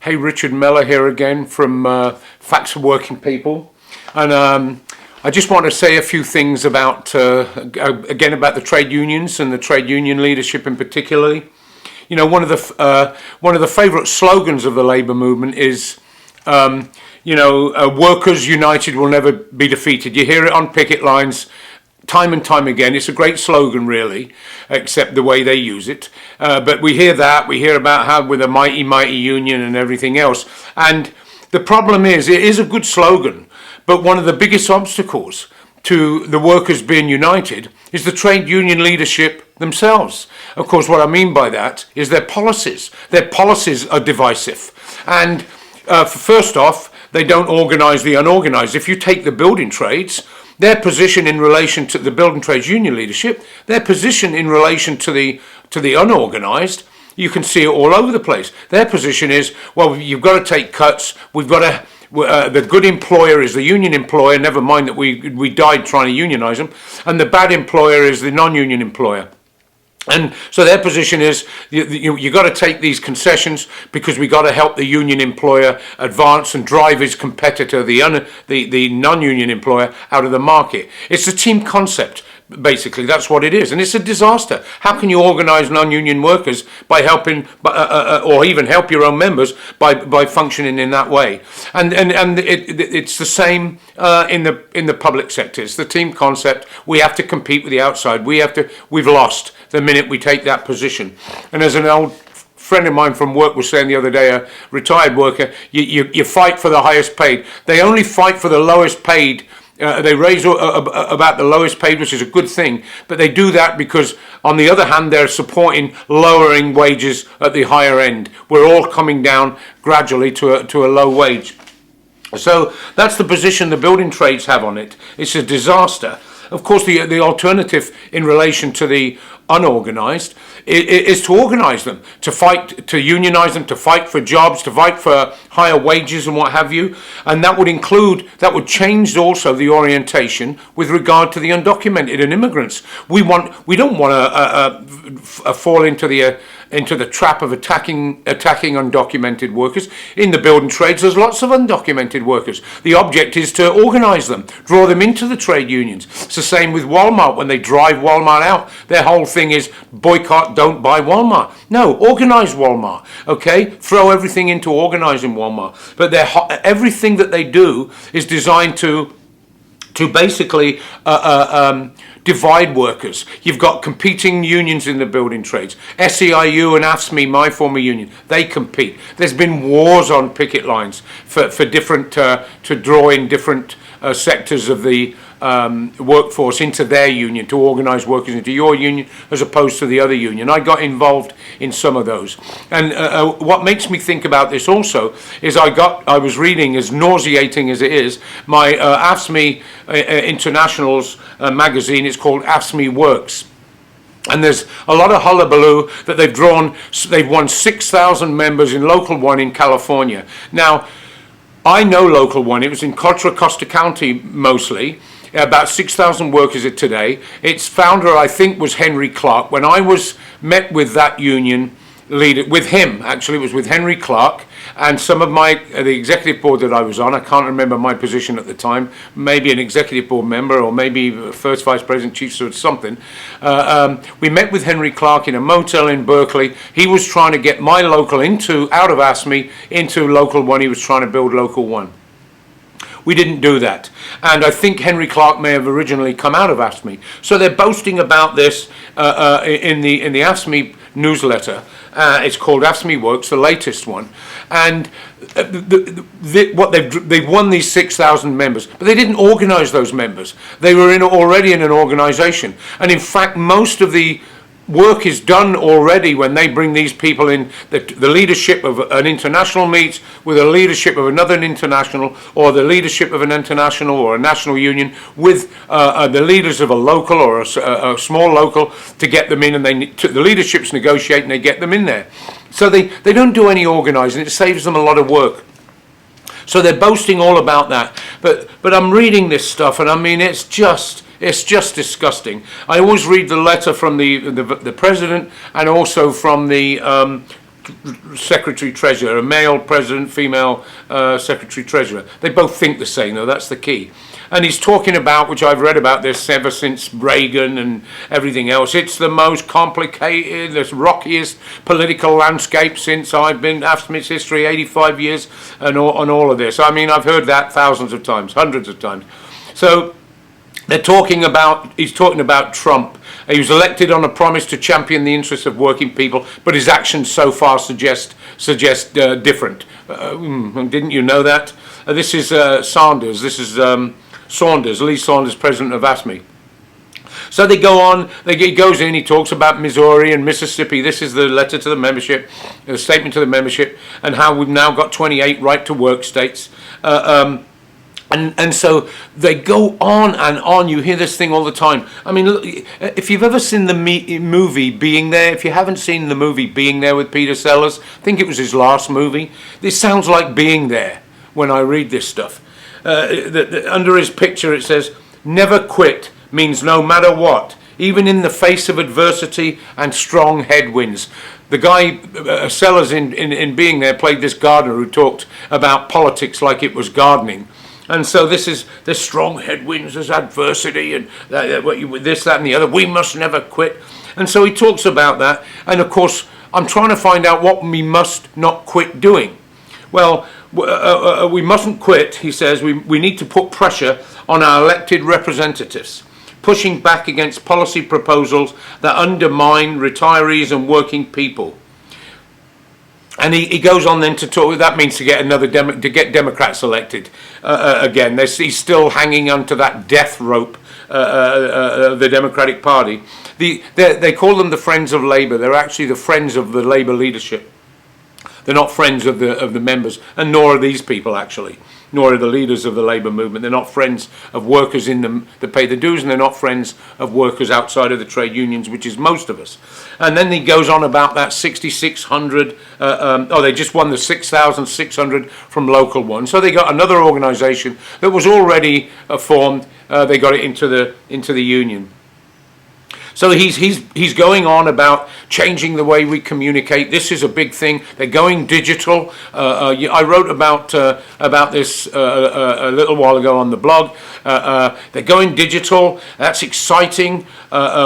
Hey, Richard Mellor here again from Facts for Working People, and I just want to say a few things about again about the trade unions and the trade union leadership in particular. You know, one of the favourite slogans of the labour movement is, workers united will never be defeated. You hear it on picket lines time and time again. It's a great slogan, really, except the way they use it. But we hear that. We hear about how with a mighty, mighty union and everything else. And the problem is, it is a good slogan, but one of the biggest obstacles to the workers being united is the trade union leadership themselves. Of course, what I mean by that is their policies. Their policies are divisive. And first off, they don't organise the unorganised. If you take the building trades, their position in relation to the building trades union leadership, their position in relation to the unorganised, you can see it all over the place. Their position is, well, you've got to take cuts. We've got to. The good employer is the union employer. Never mind that we died trying to unionise them, and the bad employer is the non-union employer. And so their position is you got to take these concessions because we got to help the union employer advance and drive his competitor, the non-union employer, out of the market. It's a team concept, basically. That's what it is, and it's a disaster. How can you organise non-union workers by helping, or even help your own members by functioning in that way? And it's the same in the public sector. It's the team concept. We have to compete with the outside. We've lost the minute we take that position. And as an old friend of mine from work was saying the other day, a retired worker, you fight for the highest paid. They only fight for the lowest paid. They raise about the lowest paid, which is a good thing, but they do that because, on the other hand, they're supporting lowering wages at the higher end. We're all coming down gradually to a low wage. So that's the position the building trades have on it. It's a disaster. Of course, the alternative in relation to the unorganised is to organise them, to fight, to unionise them, to fight for jobs, to fight for higher wages and what have you. And that would change also the orientation with regard to the undocumented and immigrants. We don't want to fall into the trap of attacking undocumented workers. In the building trades, there's lots of undocumented workers. The object is to organise them, draw them into the trade unions. It's the same with Walmart. When they drive Walmart out, their whole thing is boycott, don't buy Walmart. No, organise Walmart, okay? Throw everything into organising Walmart. But everything that they do is designed to basically divide workers. You've got competing unions in the building trades. SEIU and AFSCME, my former union, they compete. There's been wars on picket lines for different, to draw in different sectors of the workforce into their union, to organise workers into your union as opposed to the other union. I got involved in some of those. And what makes me think about this also is I was reading, as nauseating as it is, my AFSCME International's magazine. It's called AFSCME Works. And there's a lot of hullabaloo that they've won 6,000 members in Local 1 in California. Now, I know Local 1. It was in Contra Costa County mostly. About 6,000 workers today. Its founder, I think, was Henry Clark. When I met with that union leader, with him, actually, it was with Henry Clark and some of the executive board that I was on. I can't remember my position at the time, maybe an executive board member or maybe first vice president, chief steward, something. We met with Henry Clark in a motel in Berkeley. He was trying to get my local out of AFSCME into Local 1. He was trying to build Local 1. We didn't do that. And I think Henry Clark may have originally come out of AFSCME. So they're boasting about this in the AFSCME newsletter. It's called AFSCME Works, the latest one. And they've won these 6,000 members, but they didn't organise those members. They were already in an organisation. And in fact, most of the work is done already when they bring these people in. The leadership of an international meets with the leadership of another international, or the leadership of an international or a national union with the leaders of a local or a small local to get them in, and the leaderships negotiate and they get them in there. So they don't do any organising. It saves them a lot of work. So they're boasting all about that. But I'm reading this stuff, and I mean, it's just disgusting. I always read the letter from the president and also from the secretary treasurer, a male president, female secretary treasurer. They both think the same, though. That's the key. And he's talking about, which I've read about this ever since Reagan and everything else, it's the most complicated, the rockiest political landscape since I've been AFSMIT's history, 85 years, and all of this. I mean, I've heard that thousands of times, hundreds of times. So he's talking about Trump. He was elected on a promise to champion the interests of working people, but his actions so far suggest different. Didn't you know that? This is Sanders. This is Lee Saunders, president of AFSMI. So they go on, he goes in, he talks about Missouri and Mississippi. This is the letter to the membership, the statement to the membership, and how we've now got 28 right-to-work states. And so they go on and on. You hear this thing all the time. I mean, look, if you've ever seen the movie Being There, if you haven't seen the movie Being There with Peter Sellers, I think it was his last movie. This sounds like Being There when I read this stuff. Under his picture it says, "Never quit means no matter what, even in the face of adversity and strong headwinds." The guy, Sellers in Being There, played this gardener who talked about politics like it was gardening. And so there's strong headwinds, there's adversity, and this, that, and the other. We must never quit. And so he talks about that. And of course, I'm trying to find out what we must not quit doing. Well, we mustn't quit, he says. We need to put pressure on our elected representatives, pushing back against policy proposals that undermine retirees and working people. And he goes on then to talk. That means to get Democrats elected again. He's still hanging onto that death rope, the Democratic Party. They call them the Friends of Labour. They're actually the friends of the Labour leadership. They're not friends of the members, and nor are these people actually. Nor are the leaders of the Labour movement. They're not friends of workers in them that pay the dues, and they're not friends of workers outside of the trade unions, which is most of us. And then he goes on about that 6,600. They just won the 6,600 from local ones. So they got another organisation that was already formed. They got it into the union. So he's going on about changing the way we communicate. This is a big thing. They're going digital. I wrote about this a little while ago on the blog. They're going digital. That's exciting.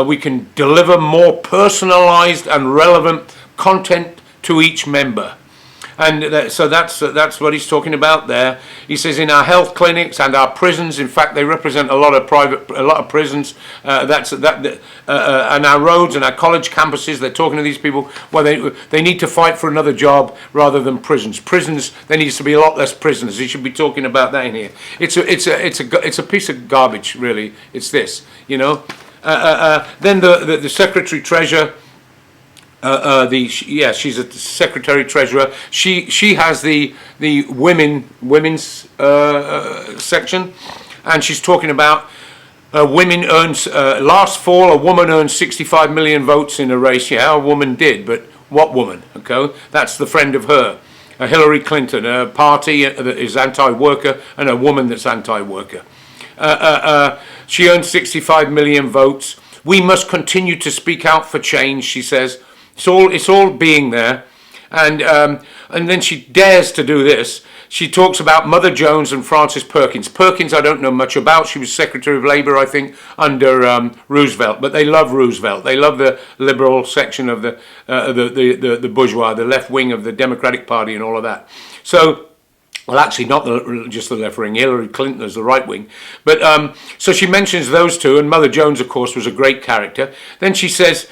We can deliver more personalized and relevant content to each member. And so that's what he's talking about there. He says in our health clinics and our prisons, in fact, they represent a lot of prisons. And our roads and our college campuses. They're talking to these people. Well, they need to fight for another job rather than prisons. Prisons, there needs to be a lot less prisoners. He should be talking about that in here. It's a piece of garbage, really. It's this, you know. Then the secretary treasurer. She's a secretary treasurer. She has the women's section, and she's talking about women earns last fall a woman earned 65 million votes in a race. Yeah, a woman did, but what woman? Okay, that's the friend of her, Hillary Clinton, a party that is anti-worker and a woman that's anti-worker. She earned 65 million votes. We must continue to speak out for change, she says. It's all being there, and then she dares to do this. She talks about Mother Jones and Frances Perkins. Perkins I don't know much about. She was Secretary of Labour, I think, under Roosevelt. But they love Roosevelt. They love the liberal section of the bourgeois, the left wing of the Democratic Party, and all of that. So. Well, actually, not just the left wing. Hillary Clinton is the right wing. But so she mentions those two, and Mother Jones, of course, was a great character. Then she says.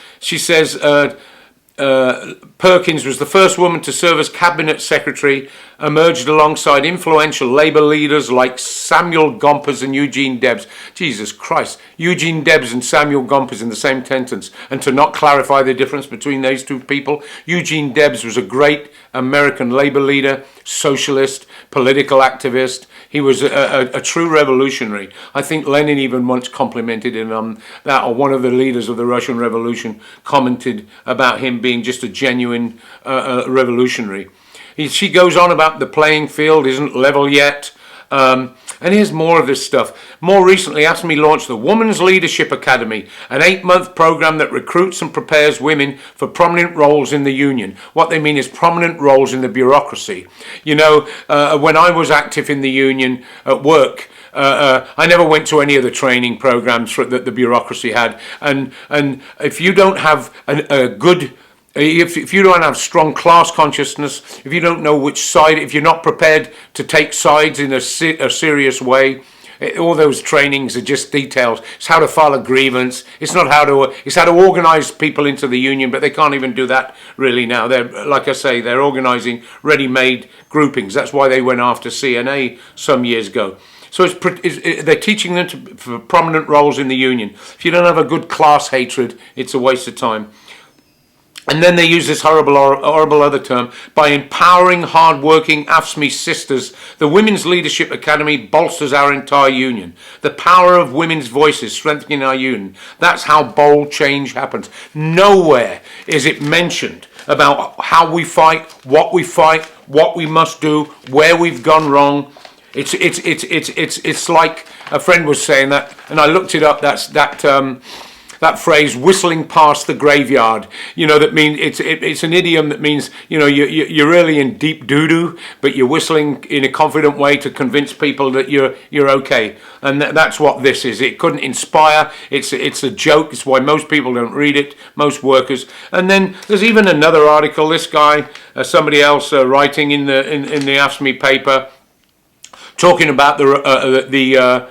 Perkins was the first woman to serve as cabinet secretary, emerged alongside influential Labour leaders like Samuel Gompers and Eugene Debs. Jesus Christ, Eugene Debs and Samuel Gompers in the same sentence, and to not clarify the difference between those two people. Eugene Debs was a great American Labour leader, socialist, political activist. He was a true revolutionary. I think Lenin even once complimented him on that, or one of the leaders of the Russian Revolution commented about him being just a genuine revolutionary. She goes on about the playing field isn't level yet. And here's more of this stuff. More recently, ASME launched the Women's Leadership Academy, an 8-month program that recruits and prepares women for prominent roles in the union. What they mean is prominent roles in the bureaucracy. You know, when I was active in the union at work, I never went to any of the training programs that the bureaucracy had. And if you don't have a good... If you don't have strong class consciousness, if you don't know which side, if you're not prepared to take sides in a serious way, all those trainings are just details. It's how to file a grievance. It's how to organise people into the union, but they can't even do that really now. They're, like I say, they're organising ready-made groupings. That's why they went after CNA some years ago. So they're teaching them for prominent roles in the union. If you don't have a good class hatred, it's a waste of time. And then they use this horrible other term, by empowering hard-working AFSCME sisters, the Women's Leadership Academy bolsters our entire union. The power of women's voices strengthening our union. That's how bold change happens. Nowhere is it mentioned about how we fight, what we must do, where we've gone wrong. It's like a friend was saying that, and I looked it up. That phrase, whistling past the graveyard, you know, that means it's an idiom that means, you know, you're really in deep doo-doo, but you're whistling in a confident way to convince people that you're okay. And that's what this is. It couldn't inspire. It's a joke. It's why most people don't read it, most workers. And then there's even another article. This guy, somebody else writing in the AFSCME paper, talking about the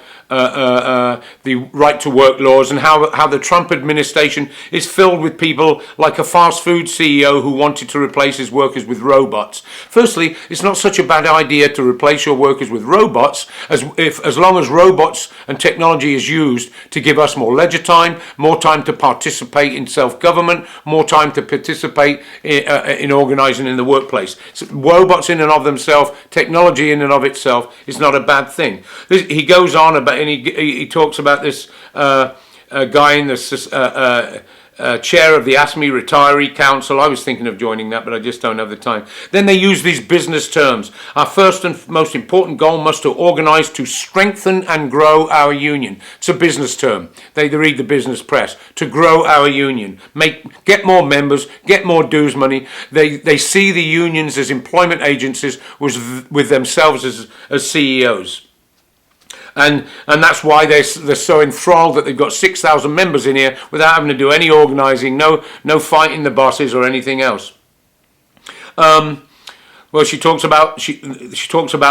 right to work laws and how the Trump administration is filled with people like a fast food CEO who wanted to replace his workers with robots. Firstly, it's not such a bad idea to replace your workers with robots as long as robots and technology is used to give us more leisure time, more time to participate in self-government, more time to participate in organising in the workplace. So robots in and of themselves, technology in and of itself is not a bad thing. He goes on about, and he talks about this guy in the chair of the ASME Retiree Council. I was thinking of joining that, but I just don't have the time. Then they use these business terms. Our first and most important goal must to organise to strengthen and grow our union. It's a business term. They read the business press. To grow our union. Get more members, get more dues money. They see the unions as employment agencies with themselves as CEOs. And that's why they're so enthralled that they've got 6,000 members in here without having to do any organising, no fighting the bosses or anything else. Well, she talks about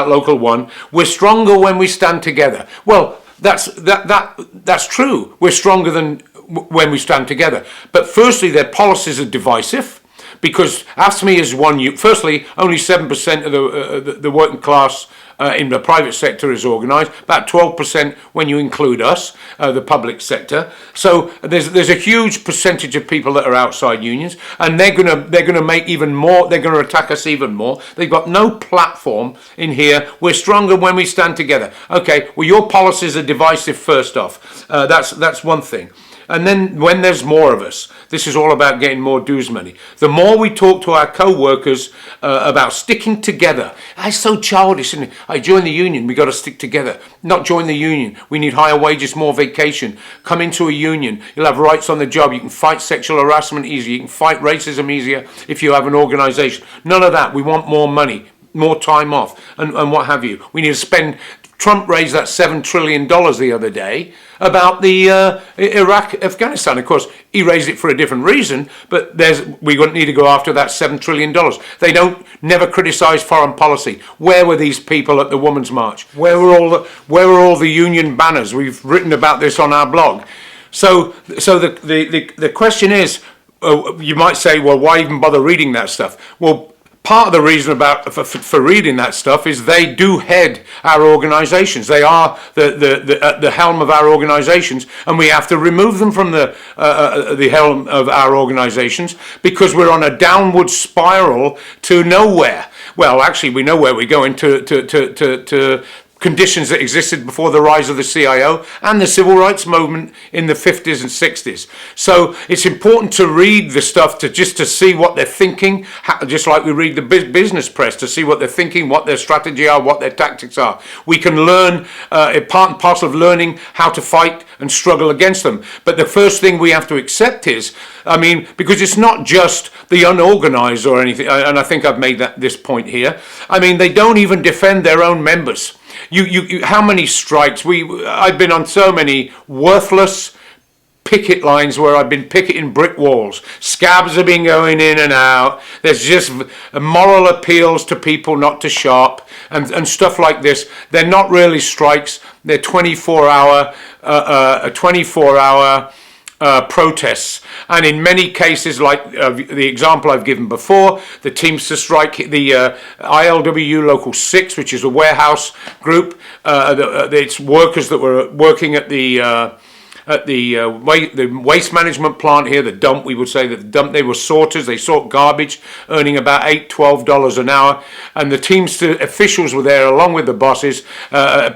Local 1. We're stronger when we stand together. Well, that's true. We're stronger than when we stand together. But firstly, their policies are divisive. Because AFSCME is one. Firstly, only 7% of the working class in the private sector is organised. About 12% when you include us, the public sector. So there's a huge percentage of people that are outside unions, and they're gonna make even more. They're gonna attack us even more. They've got no platform in here. We're stronger when we stand together. Okay, well your policies are divisive. First off, that's one thing. And then when there's more of us, this is all about getting more dues money. The more we talk to our co-workers about sticking together. It's so childish, isn't it? I join the union, we got to stick together. Not join the union. We need higher wages, more vacation. Come into a union. You'll have rights on the job. You can fight sexual harassment easier. You can fight racism easier if you have an organisation. None of that. We want more money, more time off, and what have you. We need to spend... Trump raised that $7 trillion the other day about the Iraq-Afghanistan. Of course, he raised it for a different reason, but we need to go after that $7 trillion. They never criticise foreign policy. Where were these people at the Women's March? Where were all the union banners? We've written about this on our blog. So the question is, you might say, well, why even bother reading that stuff? Well, part of the reason for reading that stuff is they do head our organisations. They are the helm of our organisations, and we have to remove them from the helm of our organisations because we're on a downward spiral to nowhere. Well, actually, we know where we're going to conditions that existed before the rise of the CIO and the civil rights movement in the 50s and 60s. So it's important to read the stuff to see what they're thinking, just like we read the business press to see what they're thinking, what their strategy are, what their tactics are. We can learn, part and parcel of learning how to fight and struggle against them. But the first thing we have to accept is, because it's not just the unorganized or anything, and I think I've made this point here. They don't even defend their own members. How many strikes? I've been on so many worthless picket lines where I've been picketing brick walls. Scabs have been going in and out. There's just moral appeals to people not to shop and stuff like this. They're not really strikes. They're 24-hour protests, and in many cases, like the example I've given before, the Teamster strike, the ILWU Local 6, which is a warehouse group, it's workers that were working at the waste management plant here, the dump, we would say that the dump, they were sorters, they sort garbage, earning about $12 an hour, and the Teamster officials were there along with the bosses,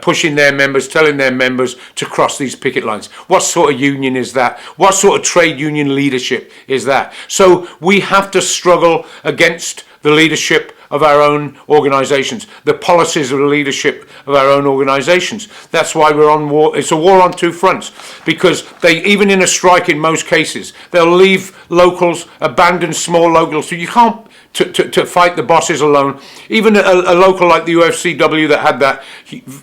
pushing their members, telling their members to cross these picket lines. What sort of union is that? What sort of trade union leadership is that? So we have to struggle against the leadership of our own organizations, the policies of the leadership of our own organizations. That's why we're on war. It's a war on two fronts, because even in a strike in most cases, they'll leave locals, abandon small locals. So you can't to fight the bosses alone. Even a local like the UFCW that had that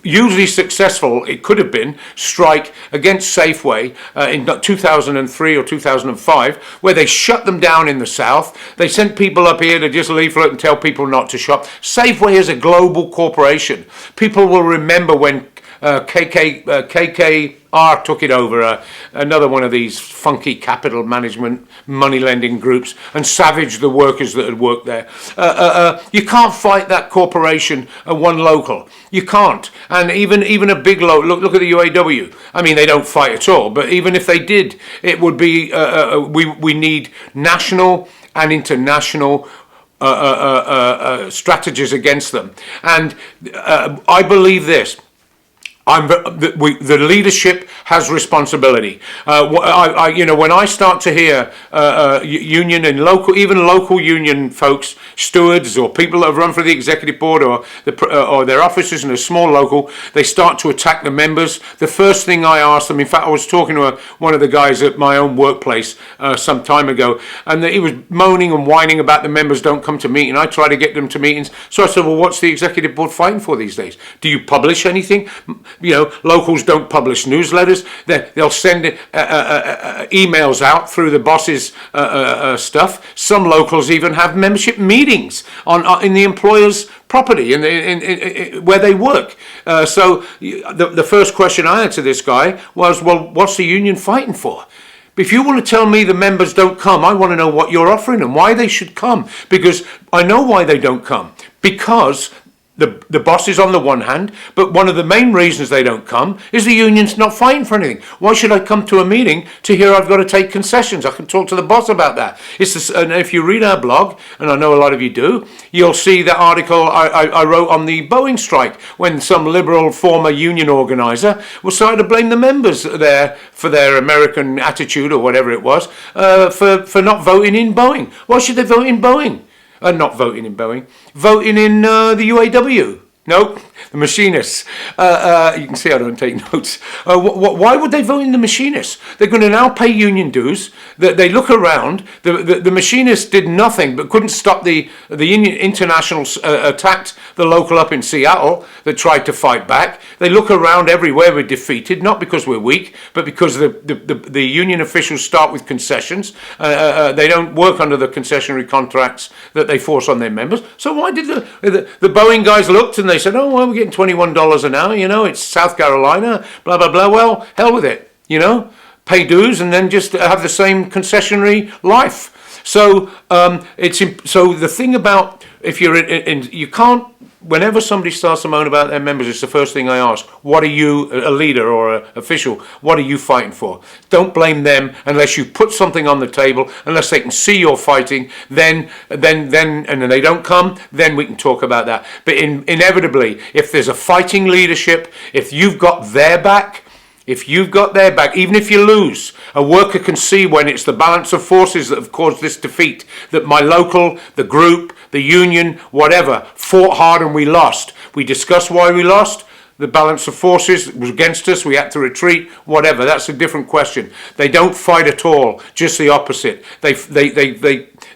hugely successful, it could have been, strike against Safeway in 2003 or 2005, where they shut them down in the South. They sent people up here to just leaflet and tell people not to shop. Safeway is a global corporation. People will remember when KKR took it over, another one of these funky capital management money lending groups, and savaged the workers that had worked there. You can't fight that corporation at one local. You can't. And even a big look at the UAW. They don't fight at all, but even if they did, it would be we need national and international strategies against them. And I believe this. The leadership has responsibility. When I start to hear union and local union folks, stewards or people that have run for the executive board or their officers in a small local, they start to attack the members. The first thing I ask them, in fact, I was talking to one of the guys at my own workplace some time ago, and he was moaning and whining about the members don't come to meetings. I try to get them to meetings. So I said, well, what's the executive board fighting for these days? Do you publish anything? Locals don't publish newsletters. They'll send emails out through the boss's stuff. Some locals even have membership meetings in the employer's property in where they work. So the first question I had to this guy was, well, what's the union fighting for? If you want to tell me the members don't come, I want to know what you're offering and why they should come, because I know why they don't come. Because the bosses on the one hand, but one of the main reasons they don't come is the union's not fighting for anything. Why should I come to a meeting to hear I've got to take concessions? I can talk to the boss about that. And if you read our blog, and I know a lot of you do, you'll see the article I wrote on the Boeing strike, when some liberal former union organizer was starting to blame the members there for their American attitude or whatever it was, for not voting in Boeing. Why should they vote in Boeing? Not voting in Boeing, voting in the UAW. Nope, the machinists. You can see I don't take notes. Why would they vote in the machinists? They're going to now pay union dues. They look around. The machinists did nothing but couldn't stop the Union International attacked the local up in Seattle that tried to fight back. They look around everywhere. We're defeated, not because we're weak, but because the union officials start with concessions. They don't work under the concessionary contracts that they force on their members. So why did the Boeing guys looked and they said, oh, well, we're getting $21 an hour, it's South Carolina, blah, blah, blah. Well, hell with it, pay dues and then just have the same concessionary life. So so the thing about, if you're you can't whenever somebody starts to moan about their members, it's the first thing I ask. What are you, a leader or an official, what are you fighting for? Don't blame them unless you put something on the table, unless they can see you're fighting, then and then they don't come, then we can talk about that. But inevitably, if there's a fighting leadership, if you've got their back, even if you lose, a worker can see when it's the balance of forces that have caused this defeat, that my local, the group, the union, whatever, fought hard and we lost. We discussed why we lost. The balance of forces was against us, we had to retreat, whatever. That's a different question. They don't fight at all, just the opposite.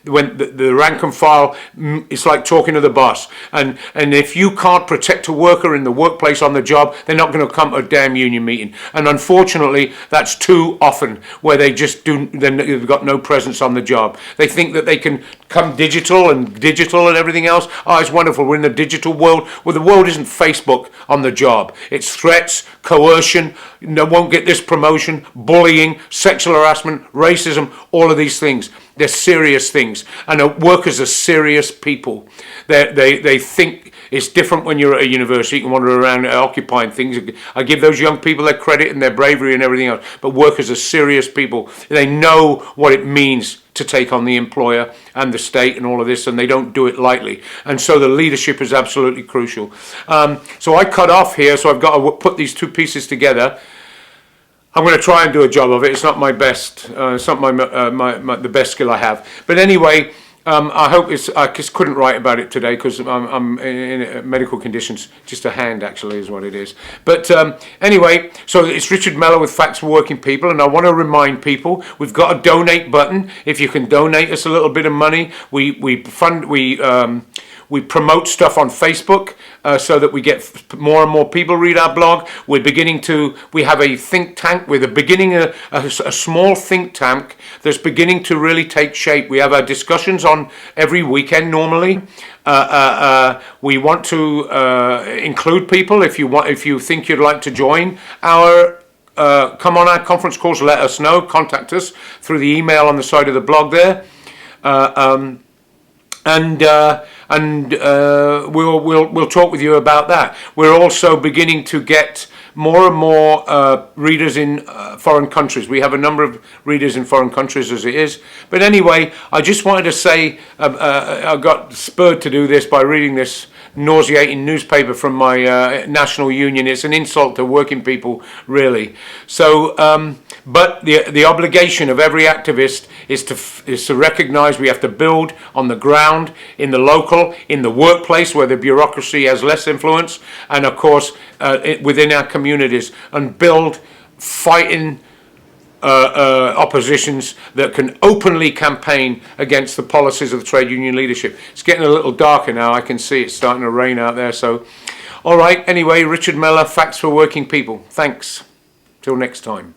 When the rank and file, it's like talking to the boss. And if you can't protect a worker in the workplace on the job, they're not going to come to a damn union meeting. And unfortunately, that's too often where they've got no presence on the job. They think that they can come digital and everything else. Oh, it's wonderful. We're in the digital world. Well, the world isn't Facebook on the job. It's threats, coercion, no, won't get this promotion, bullying, sexual harassment, racism, all of these things. They're serious things. And workers are serious people. They think it's different when you're at a university. You can wander around occupying things. I give those young people their credit and their bravery and everything else. But workers are serious people. They know what it means to take on the employer and the state and all of this, and they don't do it lightly. And so the leadership is absolutely crucial. So I cut off here, so I've got to put these two pieces together. I'm going to try and do a job of it. It's not my best. It's not the best skill I have. But anyway, I hope I just couldn't write about it today because I'm in medical conditions. Just a hand, actually, is what it is. But anyway, so it's Richard Mellor with Facts for Working People, and I want to remind people we've got a donate button. If you can donate us a little bit of money, we promote stuff on Facebook so that we get more and more people read our blog. We have a think tank. We're beginning a small think tank that's beginning to really take shape. We have our discussions on every weekend normally. We want to include people. If you think you'd like to join our come on our conference calls, let us know. Contact us through the email on the side of the blog there. We'll talk with you about that. We're also beginning to get more and more readers in foreign countries. We have a number of readers in foreign countries as it is. But anyway, I just wanted to say I got spurred to do this by reading this nauseating newspaper from my national union. It's an insult to working people, really. So, but the obligation of every activist is to recognise we have to build on the ground, in the local, in the workplace where the bureaucracy has less influence, and of course within our communities, and build fighting oppositions that can openly campaign against the policies of the trade union leadership. It's getting a little darker now. I can see it's starting to rain out there. So, all right. Anyway, Richard Mellor, Facts for Working People. Thanks. Till next time.